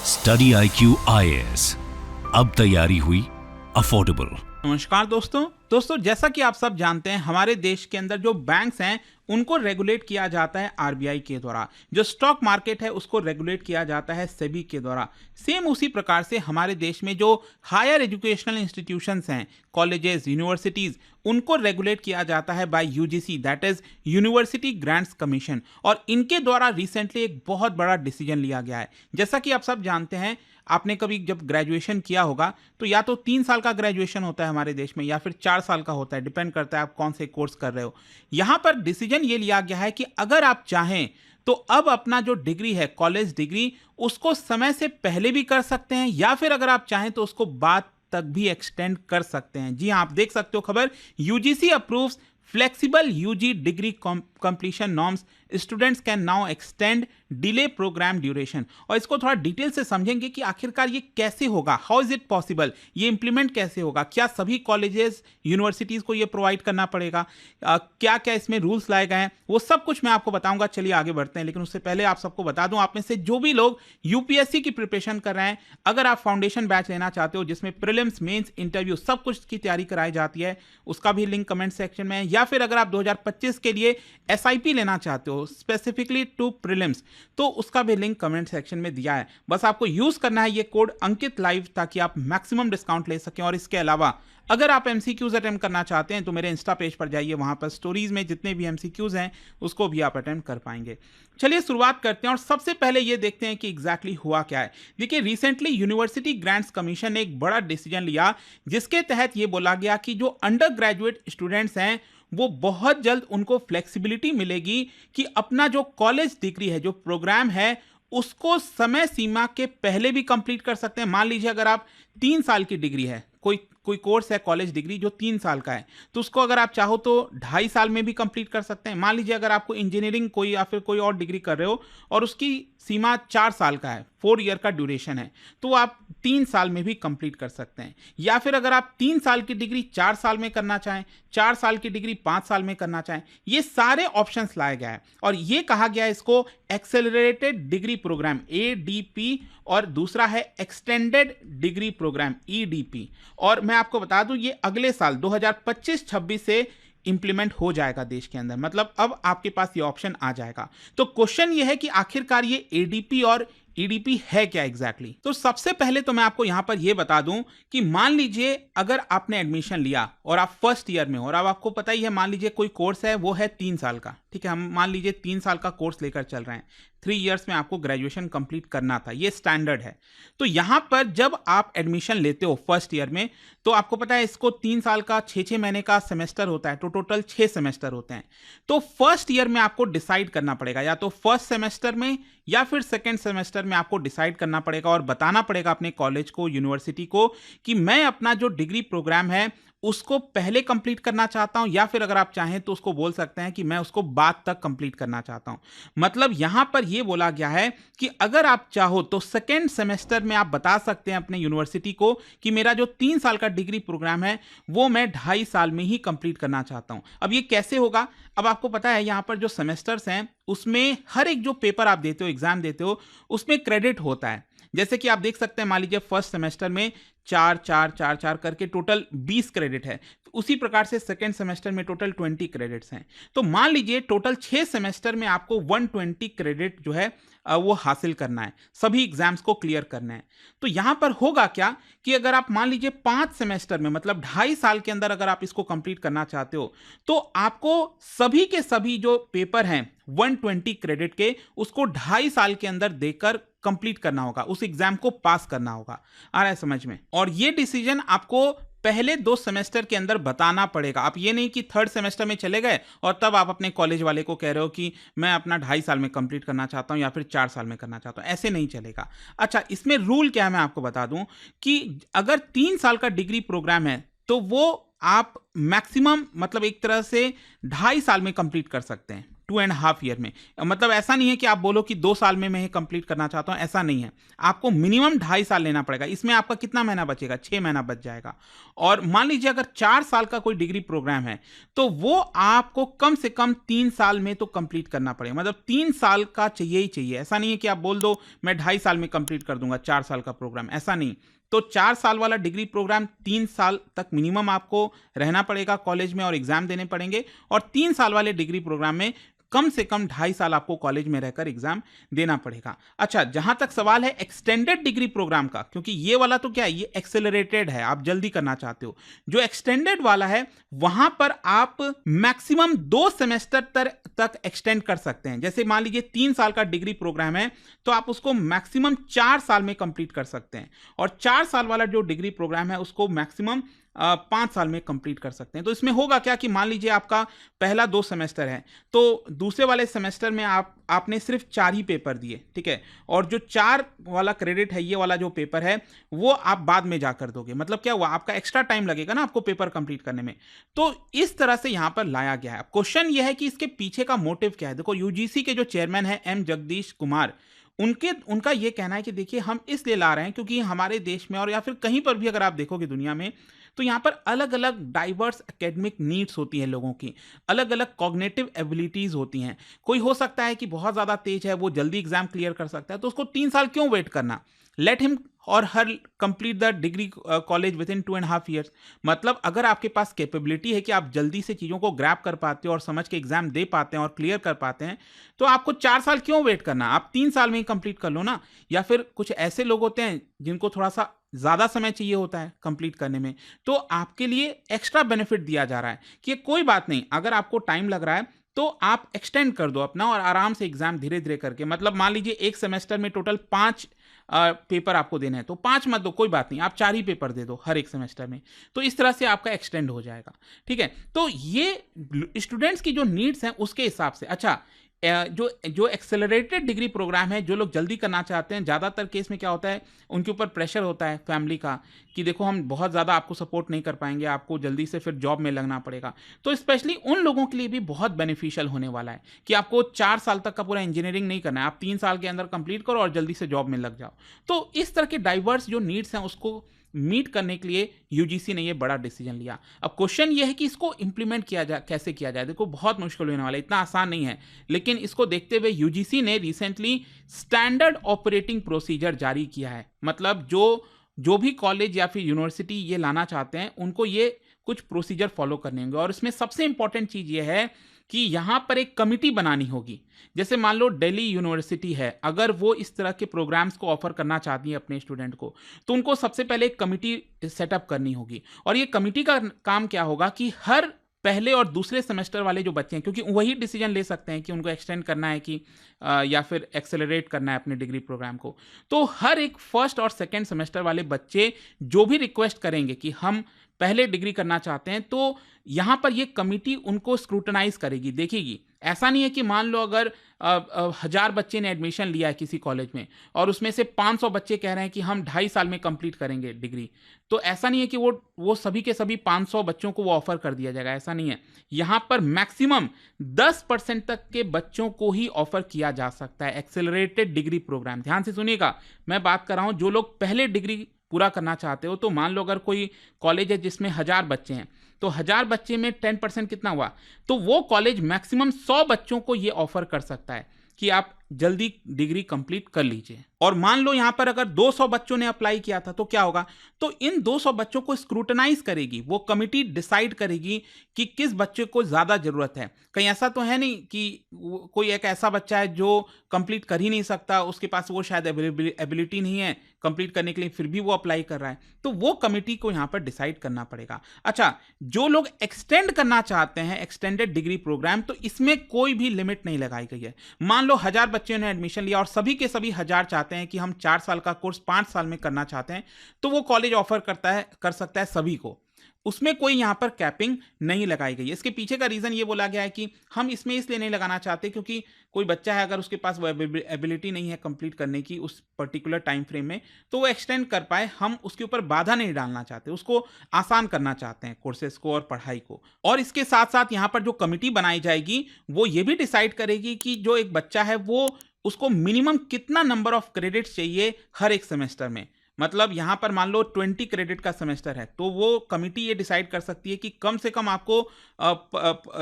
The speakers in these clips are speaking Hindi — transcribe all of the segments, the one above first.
स्टडी IQ IAS, अब तैयारी हुई अफोर्डेबल। नमस्कार दोस्तों जैसा कि आप सब जानते हैं हमारे देश के अंदर जो बैंक्स हैं उनको रेगुलेट किया जाता है आरबीआई के द्वारा। जो स्टॉक मार्केट है उसको रेगुलेट किया जाता है सेबी के द्वारा। सेम उसी प्रकार से हमारे देश में जो हायर एजुकेशनल इंस्टीट्यूशंस हैं, कॉलेजेस, यूनिवर्सिटीज, उनको रेगुलेट किया जाता है bye UGC, that is university grants commission. और इनके द्वारा रिसेंटली एक बहुत बड़ा डिसीजन लिया गया है। जैसा कि आप सब जानते हैं, आपने कभी जब ग्रेजुएशन किया होगा तो या तो 3 साल का ग्रेजुएशन होता है हमारे देश में या फिर 4 साल का होता है, डिपेंड करता है आप कौन से कोर्स कर रहे हो। यहां पर डिसीजन ये लिया गया है कि अगर आप चाहें तो अब अपना जो डिग्री है, कॉलेज डिग्री, उसको समय से पहले भी कर सकते हैं या फिर अगर आप चाहें तो उसको बाद तक भी एक्सटेंड कर सकते हैं। जी हाँ, आप देख सकते हो खबर, UGC approves flexible UG degree completion norms, students can now extend delay programme duration. और इसको थोड़ा डिटेल से समझेंगे कि आखिरकार ये कैसे होगा, हाउ इज इट पॉसिबल, ये इंप्लीमेंट कैसे होगा, क्या सभी कॉलेजेस, यूनिवर्सिटीज को ये प्रोवाइड करना पड़ेगा, क्या क्या इसमें रूल्स लाए गए हैं, वो सब कुछ मैं आपको बताऊंगा। चलिए आगे बढ़ते हैं, लेकिन उससे पहले आप सबको बता दूं, आप में से जो भी लोग यूपीएससी की प्रिपरेशन कर रहे हैं, अगर आप फाउंडेशन बैच लेना चाहते हो जिसमें प्रीलिम्स, मेंस, इंटरव्यू सब कुछ की तैयारी कराई जाती है, उसका भी लिंक कमेंट सेक्शन में है। या फिर अगर आप 2025 के लिए एसआईपी लेना चाहते हो स्पेसिफिकली टू प्रीलिम्स, तो उसका भी लिंक कमेंट सेक्शन में दिया है। बस आपको यूज करना है ये कोड अंकित लाइव, ताकि आप मैक्सिमम डिस्काउंट ले सकें। और इसके अलावा अगर आप एमसीक्यूज अटेम्प्ट करना चाहते हैं तो मेरे इंस्टा पेज पर जाइए, वहां पर स्टोरीज में जितने भी एमसीक्यूज हैं उसको भी आप अटेम्प्ट कर पाएंगे। चलिए शुरुआत करते हैं और सबसे पहले ये देखते हैं कि एग्जैक्टली हुआ क्या है। देखिए, रिसेंटली यूनिवर्सिटी ग्रांट्स कमीशन ने एक बड़ा डिसीजन लिया जिसके तहत ये बोला गया कि जो अंडर ग्रेजुएट स्टूडेंट्स हैं वो बहुत जल्द उनको फ्लेक्सिबिलिटी मिलेगी कि अपना जो कॉलेज डिग्री है, जो प्रोग्राम है, उसको समय सीमा के पहले भी कंप्लीट कर सकते हैं। मान लीजिए अगर आप 3 साल की डिग्री है, कोई कोर्स है कॉलेज डिग्री जो 3 साल का है, तो उसको अगर आप चाहो तो 2.5 साल में भी कंप्लीट कर सकते हैं। मान लीजिए अगर आपको इंजीनियरिंग कोई या फिर कोई और डिग्री कर रहे हो और उसकी सीमा 4 साल का है, 4 ईयर का ड्यूरेशन है, तो आप 3 साल में भी कंप्लीट कर सकते हैं। या फिर अगर आप 3 साल की डिग्री 4 साल में करना चाहें, 4 साल की डिग्री 5 साल में करना चाहें, ये सारे ऑप्शंस लाए गए हैं। और ये कहा गया है इसको एक्सेलरेटेड डिग्री प्रोग्राम ADP, और दूसरा है एक्सटेंडेड डिग्री प्रोग्राम EDP। और मैं आपको बता दूं, ये अगले साल 2025-26 से इंप्लीमेंट हो जाएगा देश के अंदर, मतलब अब आपके पास ये ऑप्शन आ जाएगा। तो क्वेश्चन ये है कि आखिरकार ये ADP और EDP है क्या एग्जैक्टली। तो सबसे पहले तो मैं आपको यहां पर यह बता दूं कि मान लीजिए अगर आपने एडमिशन लिया और आप फर्स्ट ईयर में हो, और अब आपको पता ही है, मान लीजिए कोई कोर्स है वो है 3 साल का, ठीक है, हम मान लीजिए 3 साल का कोर्स लेकर चल रहे हैं, 3 इयर्स में आपको ग्रेजुएशन कंप्लीट करना था, ये स्टैंडर्ड है। तो यहां पर जब आप एडमिशन लेते हो फर्स्ट ईयर में, तो आपको पता है इसको 3 साल का 6-6 महीने का सेमेस्टर होता है, तो टोटल 6 सेमेस्टर होते हैं। तो फर्स्ट ईयर में आपको डिसाइड करना पड़ेगा, या तो फर्स्ट सेमेस्टर में या फिर सेकेंड सेमेस्टर में आपको डिसाइड करना पड़ेगा और बताना पड़ेगा अपने कॉलेज को, यूनिवर्सिटी को, कि मैं अपना जो डिग्री प्रोग्राम है उसको पहले कंप्लीट करना चाहता हूं, या फिर अगर आप चाहें तो उसको बोल सकते हैं कि मैं उसको बाद तक कंप्लीट करना चाहता हूं। मतलब यहां पर यह बोला गया है कि अगर आप चाहो तो सेकेंड सेमेस्टर में आप बता सकते हैं अपने यूनिवर्सिटी को कि मेरा जो 3 साल का डिग्री प्रोग्राम है वो मैं 2.5 साल में ही कंप्लीट करना चाहता हूं। अब ये कैसे होगा? अब आपको पता है यहां पर जो सेमेस्टर्स हैं उसमें हर एक जो पेपर आप देते हो, एग्जाम देते हो, उसमें क्रेडिट होता है। जैसे कि आप देख सकते हैं, मान लीजिए फर्स्ट सेमेस्टर में 4 करके टोटल 20 क्रेडिट है, तो उसी प्रकार से सेकेंड सेमेस्टर में टोटल 20 क्रेडिट्स हैं। तो मान लीजिए टोटल 6 सेमेस्टर में आपको 120 क्रेडिट जो है वो हासिल करना है, सभी एग्जाम्स को क्लियर करना है। तो यहां पर होगा क्या कि अगर आप मान लीजिए 5 सेमेस्टर में, मतलब 2.5 साल के अंदर अगर आप इसको कंप्लीट करना चाहते हो, तो आपको सभी के सभी जो पेपर हैं 120 क्रेडिट के, उसको 2.5 साल के अंदर देकर कंप्लीट करना होगा, उस एग्जाम को पास करना होगा। आ रहा है समझ में? और ये डिसीजन आपको पहले 2 सेमेस्टर के अंदर बताना पड़ेगा। आप ये नहीं कि थर्ड सेमेस्टर में चले गए और तब आप अपने कॉलेज वाले को कह रहे हो कि मैं अपना 2.5 साल में कंप्लीट करना चाहता हूं या फिर 4 साल में करना चाहता हूं, ऐसे नहीं चलेगा। अच्छा, इसमें रूल क्या है मैं आपको बता दूं कि अगर 3 साल का डिग्री प्रोग्राम है तो वो आप मैक्सिमम, मतलब एक तरह से 2.5 साल में कंप्लीट कर सकते हैं। 2.5 ईयर में। मतलब ऐसा नहीं है कि आप बोलो कि 2 साल में मैं ये कंप्लीट करना चाहता हूं, ऐसा नहीं है। आपको मिनिमम 2.5 साल लेना पड़ेगा। इसमें आपका कितना महीना बचेगा? 6 महीना बच जाएगा। और मान लीजिए अगर 4 साल का कोई डिग्री प्रोग्राम है तो वो आपको कम से कम 3 साल में तो कंप्लीट करना पड़ेगा। मतलब 3 साल का चाहिए ही चाहिए। ऐसा नहीं है कि आप बोल दो मैं 2.5 साल में कंप्लीट कर दूंगा 4 साल का प्रोग्राम, ऐसा नहीं। तो 4 साल वाला डिग्री प्रोग्राम 3 साल तक मिनिमम आपको रहना पड़ेगा कॉलेज में और एग्जाम देने पड़ेंगे। और 3 साल वाले डिग्री प्रोग्राम में कम से कम 2.5 साल आपको कॉलेज में रहकर एग्जाम देना पड़ेगा। अच्छा, जहां तक सवाल है एक्सटेंडेड डिग्री प्रोग्राम का, क्योंकि ये वाला तो क्या है, ये एक्सेलरेटेड है, आप जल्दी करना चाहते हो। जो एक्सटेंडेड वाला है वहां पर आप मैक्सिमम 2 सेमेस्टर तक एक्सटेंड कर सकते हैं। जैसे मान लीजिए 3 साल का डिग्री प्रोग्राम है तो आप उसको मैक्सिमम 4 साल में कंप्लीट कर सकते हैं। और 4 साल वाला जो डिग्री प्रोग्राम है उसको मैक्सिमम 5 साल में कंप्लीट कर सकते हैं। तो इसमें होगा क्या कि मान लीजिए आपका पहला 2 सेमेस्टर है तो दूसरे वाले सेमेस्टर में आपने सिर्फ 4 ही पेपर दिए, ठीक है। और जो 4 वाला क्रेडिट है, ये वाला जो पेपर है वो आप बाद में जाकर दोगे। मतलब क्या हुआ, आपका एक्स्ट्रा टाइम लगेगा ना आपको पेपर कंप्लीट करने में। तो इस तरह से यहां पर लाया गया है। क्वेश्चन ये है कि इसके पीछे का मोटिव क्या है। देखो, यूजीसी के जो चेयरमैन है एम जगदीश कुमार, उनका यह कहना है कि देखिए हम इसलिए ला रहे हैं क्योंकि हमारे देश में और या फिर कहीं पर भी अगर आप देखोगे दुनिया में तो यहाँ पर अलग अलग डाइवर्स एकेडमिक नीड्स होती हैं लोगों की, अलग अलग कॉग्निटिव एबिलिटीज होती हैं। कोई हो सकता है कि बहुत ज़्यादा तेज है, वो जल्दी एग्जाम क्लियर कर सकता है, तो उसको 3 साल क्यों वेट करना। लेट हिम और हर complete the degree college with in 2.5 years. मतलब अगर आपके पास कैपेबिलिटी है कि आप जल्दी से चीज़ों को ग्रैब कर पाते हो और समझ के एग्जाम दे पाते हैं और क्लियर कर पाते हैं, तो आपको 4 साल क्यों वेट करना, आप 3 साल में ही कंप्लीट कर लो ना। या फिर कुछ ऐसे लोग होते हैं जिनको थोड़ा सा ज़्यादा समय चाहिए होता है कंप्लीट करने में, तो आपके लिए एक्स्ट्रा बेनिफिट दिया जा रहा है कि कोई बात नहीं, अगर आपको टाइम लग रहा है तो आप एक्सटेंड कर दो अपना और आराम से एग्जाम धीरे धीरे करके। मतलब मान लीजिए एक सेमेस्टर में टोटल 5 पेपर आपको देने हैं तो 5 मत दो, कोई बात नहीं, आप 4 ही पेपर दे दो हर एक सेमेस्टर में। तो इस तरह से आपका एक्सटेंड हो जाएगा, ठीक है। तो ये स्टूडेंट्स की जो नीड्स हैं उसके हिसाब से। अच्छा, जो एक्सेलरेटेड डिग्री प्रोग्राम है, जो लोग जल्दी करना चाहते हैं, ज़्यादातर केस में क्या होता है, उनके ऊपर प्रेशर होता है फैमिली का कि देखो हम बहुत ज़्यादा आपको सपोर्ट नहीं कर पाएंगे, आपको जल्दी से फिर जॉब में लगना पड़ेगा। तो स्पेशली उन लोगों के लिए भी बहुत बेनिफिशियल होने वाला है कि आपको 4 साल तक का पूरा इंजीनियरिंग नहीं करना है, आप 3 साल के अंदर कंप्लीट करो और जल्दी से जॉब में लग जाओ। तो इस तरह के डाइवर्स जो नीड्स हैं उसको मीट करने के लिए यूजीसी ने ये बड़ा डिसीजन लिया। अब क्वेश्चन ये है कि इसको इंप्लीमेंट कैसे किया जाए। देखो, बहुत मुश्किल होने वाला है, इतना आसान नहीं है। लेकिन इसको देखते हुए यूजीसी ने रिसेंटली स्टैंडर्ड ऑपरेटिंग प्रोसीजर जारी किया है। मतलब जो भी कॉलेज या फिर यूनिवर्सिटी ये लाना चाहते हैं उनको ये कुछ प्रोसीजर फॉलो करने होंगे। और इसमें सबसे इंपॉर्टेंट चीज़ ये है कि यहाँ पर एक कमिटी बनानी होगी। जैसे मान लो दिल्ली यूनिवर्सिटी है, अगर वो इस तरह के प्रोग्राम्स को ऑफर करना चाहती है अपने स्टूडेंट को, तो उनको सबसे पहले एक कमिटी सेटअप करनी होगी। और ये कमिटी का काम क्या होगा कि हर पहले और दूसरे सेमेस्टर वाले जो बच्चे हैं, क्योंकि वही डिसीजन ले सकते हैं कि उनको एक्सटेंड करना है कि या फिर एक्सेलरेट करना है अपने डिग्री प्रोग्राम को, तो हर एक फर्स्ट और सेकेंड सेमेस्टर वाले बच्चे जो भी रिक्वेस्ट करेंगे कि हम पहले डिग्री करना चाहते हैं, तो यहाँ पर ये कमिटी उनको स्क्रूटनाइज करेगी, देखेगी। ऐसा नहीं है कि मान लो अगर 1000 बच्चे ने एडमिशन लिया है किसी कॉलेज में और उसमें से 500 बच्चे कह रहे हैं कि हम 2.5 साल में कंप्लीट करेंगे डिग्री, तो ऐसा नहीं है कि वो सभी के सभी 500 बच्चों को वो ऑफर कर दिया जाएगा, ऐसा नहीं है। यहाँ पर मैक्सिमम 10% तक के बच्चों को ही ऑफर किया जा सकता है एक्सेलरेटेड डिग्री प्रोग्राम। ध्यान से सुनिएगा, मैं बात कर रहा हूँ जो लोग पहले डिग्री पूरा करना चाहते हो। तो मान लो अगर कोई कॉलेज है जिसमें 1000 बच्चे हैं, तो 1000 बच्चे में 10% कितना हुआ, तो वो कॉलेज मैक्सिमम 100 बच्चों को ये ऑफर कर सकता है कि आप जल्दी डिग्री कंप्लीट कर लीजिए। और मान लो यहां पर अगर 200 बच्चों ने अप्लाई किया था तो क्या होगा, तो इन 200 बच्चों को स्क्रूटनाइज करेगी वो कमिटी, डिसाइड करेगी कि किस बच्चे को ज्यादा जरूरत है। कहीं ऐसा तो है नहीं कि कोई एक ऐसा बच्चा है जो कंप्लीट कर ही नहीं सकता, उसके पास वो शायद एबिलिटी नहीं है कंप्लीट करने के लिए, फिर भी वो अप्लाई कर रहा है, तो वो कमिटी को यहां पर डिसाइड करना पड़ेगा। अच्छा, जो लोग एक्सटेंड करना चाहते हैं एक्सटेंडेड डिग्री प्रोग्राम, तो इसमें कोई भी लिमिट नहीं लगाई गई है। मान लो 1000 बच्चों ने एडमिशन लिया और सभी के सभी 1000 चाहते हैं कि हम 4 साल का कोर्स 5 साल में करना चाहते हैं, तो वो कॉलेज ऑफर कर सकता है सभी को। उसमें कोई यहाँ पर कैपिंग नहीं लगाई गई है। इसके पीछे का रीज़न ये बोला गया है कि हम इसमें इसलिए नहीं लगाना चाहते क्योंकि कोई बच्चा है, अगर उसके पास वो एबिलिटी नहीं है कंप्लीट करने की उस पर्टिकुलर टाइम फ्रेम में, तो वो एक्सटेंड कर पाए, हम उसके ऊपर बाधा नहीं डालना चाहते, उसको आसान करना चाहते हैं कोर्सेज को और पढ़ाई को। और इसके साथ साथ यहाँ पर जो कमिटी बनाई जाएगी वो ये भी डिसाइड करेगी कि जो एक बच्चा है वो उसको मिनिमम कितना नंबर ऑफ क्रेडिट्स चाहिए हर एक सेमेस्टर में। मतलब यहाँ पर मान लो 20 क्रेडिट का सेमेस्टर है, तो वो कमिटी ये डिसाइड कर सकती है कि कम से कम आपको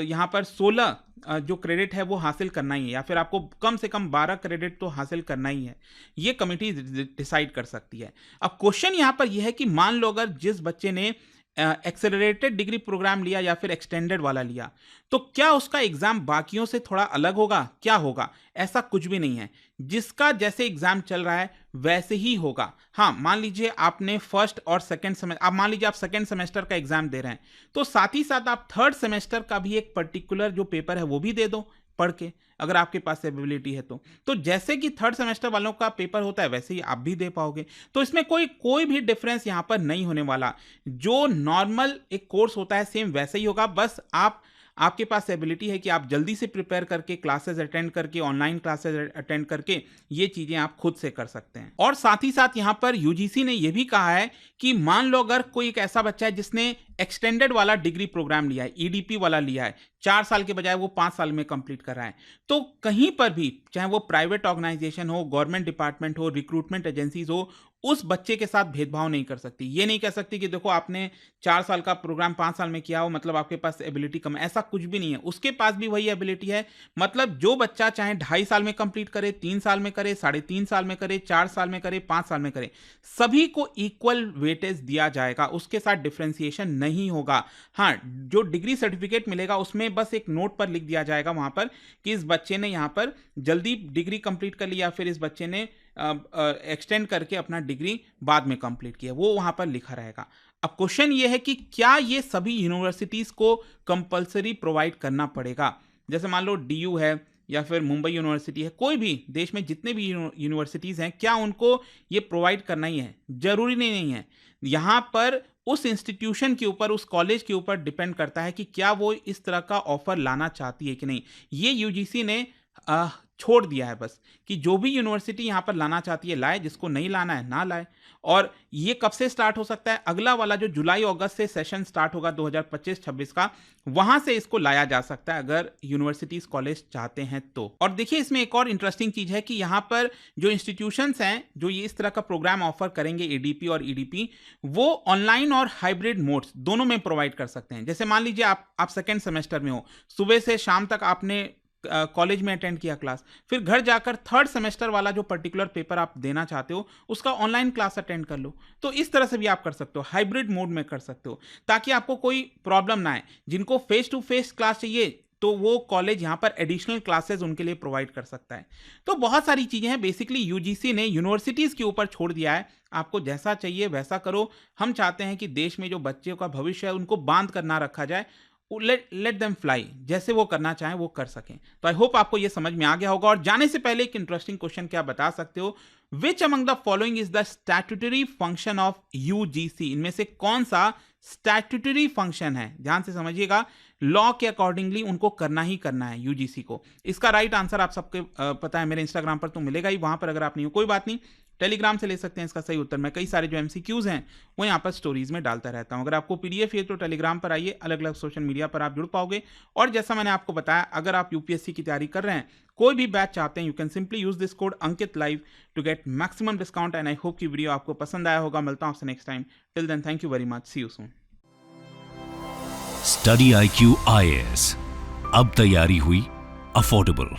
यहाँ पर 16 जो क्रेडिट है वो हासिल करना ही है, या फिर आपको कम से कम 12 क्रेडिट तो हासिल करना ही है। ये कमिटी डिसाइड कर सकती है। अब क्वेश्चन यहाँ पर यह है कि मान लो अगर जिस बच्चे ने एक्सेलरेटेड डिग्री प्रोग्राम लिया या फिर एक्सटेंडेड वाला लिया, तो क्या उसका एग्जाम बाकियों से थोड़ा अलग होगा? क्या होगा? ऐसा कुछ भी नहीं है। जिसका जैसे एग्जाम चल रहा है वैसे ही होगा। हाँ, मान लीजिए आपने फर्स्ट और सेकंड सेमेस्टर, अब मान लीजिए आप सेकंड सेमेस्टर का एग्जाम दे रहे हैं, तो साथ ही साथ आप थर्ड सेमेस्टर का भी एक पर्टिकुलर जो पेपर है वो भी दे दो पढ़ के, अगर आपके पास एबिलिटी है तो जैसे कि थर्ड सेमेस्टर वालों का पेपर होता है वैसे ही आप भी दे पाओगे। तो इसमें कोई भी डिफरेंस यहाँ पर नहीं होने वाला। जो नॉर्मल एक कोर्स होता है सेम वैसे ही होगा, बस आपके पास एबिलिटी है कि आप जल्दी से प्रिपेयर करके क्लासेस अटेंड करके, ऑनलाइन क्लासेस अटेंड करके ये चीज़ें आप खुद से कर सकते हैं। और साथ ही साथ यहाँ पर यूजीसी ने ये भी कहा है कि मान लो अगर कोई एक ऐसा बच्चा है जिसने एक्सटेंडेड वाला डिग्री प्रोग्राम लिया है, ईडीपी वाला लिया है, 4 साल के बजाय वो 5 साल में कंप्लीट कर रहा है, तो कहीं पर भी, चाहे वो प्राइवेट ऑर्गेनाइजेशन हो, गवर्नमेंट डिपार्टमेंट हो, रिक्रूटमेंट एजेंसीज हो, उस बच्चे के साथ भेदभाव नहीं कर सकती। ये नहीं कह सकती कि देखो आपने 4 साल का प्रोग्राम 5 साल में किया हो मतलब आपके पास एबिलिटी कम है, ऐसा कुछ भी नहीं है। उसके पास भी वही एबिलिटी है। मतलब जो बच्चा चाहे 2.5 साल में कंप्लीट करे, 3 साल में करे, 3.5 साल में करे, 4 साल में करे, 5 साल में करे, सभी को इक्वल वेटेज दिया जाएगा, उसके साथ डिफरेंशिएशन नहीं होगा। हाँ, जो डिग्री सर्टिफिकेट मिलेगा उसमें बस एक नोट पर लिख दिया जाएगा वहां पर कि इस बच्चे ने यहाँ पर जल्दी डिग्री कंप्लीट कर ली या फिर इस बच्चे ने एक्सटेंड करके अपना डिग्री बाद में कंप्लीट किया, वो वहां पर लिखा रहेगा। अब क्वेश्चन ये है कि क्या ये सभी यूनिवर्सिटीज को कंपलसरी प्रोवाइड करना पड़ेगा? जैसे मान लो डीयू है या फिर मुंबई यूनिवर्सिटी है, कोई भी देश में जितने भी यूनिवर्सिटीज हैं, क्या उनको ये प्रोवाइड करना ही है? जरूरी नहीं है। यहाँ पर उस इंस्टीट्यूशन के ऊपर, उस कॉलेज के ऊपर डिपेंड करता है कि क्या वो इस तरह का ऑफर लाना चाहती है कि नहीं। ये यूजीसी ने छोड़ दिया है बस कि जो भी यूनिवर्सिटी यहाँ पर लाना चाहती है लाए, जिसको नहीं लाना है ना लाए। और ये कब से स्टार्ट हो सकता है? अगला वाला जो जुलाई अगस्त से सेशन स्टार्ट होगा 2025-26 का, वहां से इसको लाया जा सकता है अगर यूनिवर्सिटीज कॉलेज चाहते हैं तो। और देखिए इसमें एक और इंटरेस्टिंग चीज है कि यहाँ पर जो इंस्टीट्यूशंस हैं जो ये इस तरह का प्रोग्राम ऑफर करेंगे, एडीपी और ईडीपी, वो ऑनलाइन और हाइब्रिड मोड्स दोनों में प्रोवाइड कर सकते हैं। जैसे मान लीजिए आप सेकेंड सेमेस्टर में हो, सुबह से शाम तक आपने कॉलेज में अटेंड किया क्लास, फिर घर जाकर थर्ड सेमेस्टर वाला जो पर्टिकुलर पेपर आप देना चाहते हो उसका ऑनलाइन क्लास अटेंड कर लो। तो इस तरह से भी आप कर सकते हो, हाइब्रिड मोड में कर सकते हो, ताकि आपको कोई प्रॉब्लम ना आए। जिनको फेस टू फेस क्लास चाहिए तो वो कॉलेज यहाँ पर एडिशनल क्लासेस उनके लिए प्रोवाइड कर सकता है। तो बहुत सारी चीज़ें हैं। बेसिकली यूजीसी ने यूनिवर्सिटीज़ के ऊपर छोड़ दिया है, आपको जैसा चाहिए वैसा करो। हम चाहते हैं कि देश में जो बच्चों का भविष्य है उनको बांध कर ना रखा जाए, लेट देम फ्लाई, जैसे वो करना चाहें वो कर सकें। तो आई होप आपको ये समझ में आ गया होगा। और जाने से पहले एक इंटरेस्टिंग क्वेश्चन क्या बता सकते हो, which among the following is the statutory function of UGC? इनमें से कौन सा स्टैट्यूटरी फंक्शन है? ध्यान से समझिएगा, लॉ के अकॉर्डिंगली उनको करना ही करना है यूजीसी को। इसका राइट आंसर आप सबके पता है, मेरे इंस्टाग्राम पर तो मिलेगा ही, वहां पर अगर आप नहीं हो कोई बात नहीं, टेलीग्राम से ले सकते हैं इसका सही उत्तर। मैं कई सारे जो एमसीक्यूज हैं वो यहाँ पर स्टोरीज में डालता रहता हूँ। अगर आपको पीडीएफ है तो टेलीग्राम पर आइए, अलग अलग सोशल मीडिया पर आप जुड़ पाओगे। और जैसा मैंने आपको बताया, अगर आप यूपीएससी की तैयारी कर रहे हैं, कोई भी बैच चाहते हैं, you can simply use this code Ankit live to get maximum discount. And I hope की वीडियो आपको पसंद आया होगा। मिलता हूँ आपसे next time. Till then, thank you very much, see you soon. Study IQ IAS, अब तैयारी हुई अफोर्डेबल।